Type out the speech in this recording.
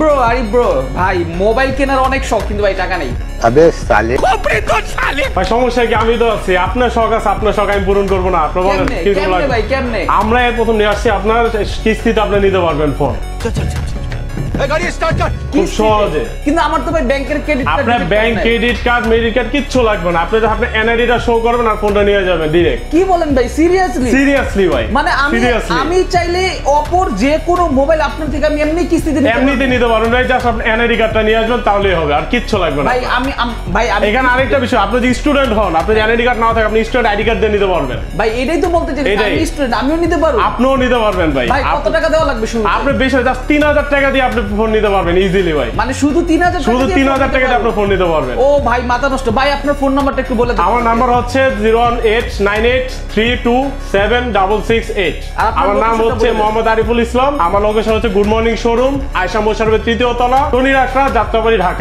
Bro আরে bro ভাই mobile কেনার অনেক শখ কিন্তু ভাই টাকা নেই। अबे साले ভাই সমস্যা কি আমি তো আছি আপনার শখ আছে আপনার শখ আমি পূরণ করবো না আপনার বলেন কেমনে কি কেমনে ভাই কেমনে? আমরা এর প্রথম নিয়ে আসছি আপনার কিস্তিতে আপনি নিতে পারবেন ফোন খুব সহজে। কিন্তু আমার তো ভাই ব্যাংকের ক্রেডিট কার্ড আপনার bank credit card medical card কিচ্ছু লাগবে না আপনি আপনি এনআইডিটা শো করবেন আর ফোনটা নিয়ে যাবেন ডাইরেক্ট। কি বলেন ভাই সিরিয়াসলি? সিরিয়াসলি ভাই মানে আমি চাইলে অপর যে কোনো মোবাইল আপনার থেকে আমি এমনি কিস্তিতে নিতে এমনিতে নিতে পারবেন ভাই জাস্ট আপনি এনআইডি কার্ডটা নিয়ে আসবেন তাহলেই হবে আর কিচ্ছু লাগবে না ভাই ভাই আমি এখানে আরেকটা বিষয় আপনি যদি স্টুডেন্ট হন আপনি এনআইডি কার্ড না থাকে আপনি স্টুডেন্ট আইডি কার্ড দিয়ে নিতে পারবেন। ভাই এটাই তো বলতে চাইছি এটাই। আমি স্টুডেন্ট আমিও নিতে পারবো। আপনিও নিতে পারবেন ভাই। ভাই কত টাকা দেওয়া লাগবে শুরু? আপনি বেশি জাস্ট 3000 টাকা দিয়ে আপনি ফোন নিতে পারবেন ইজিলি ভাই। মানে শুধু 3000 শুধু 3000 টাকা দিয়ে আপনি ফোন নিতে পারবেন। ও ভাই মাথা নষ্ট। ভাই আপনার ফোন নাম্বারটা একটু বলে দেন। আমার নাম্বার হচ্ছে 01898327668। আমার নাম হচ্ছে মোহাম্মদ আরিফুল ইসলাম। আমার লোকেশন হচ্ছে গুড মর্নিং শোরুম আয়েশা মোশাররফের 3য় তলা টনি রাখরা যাত্রাবাড়ি ঢাকা।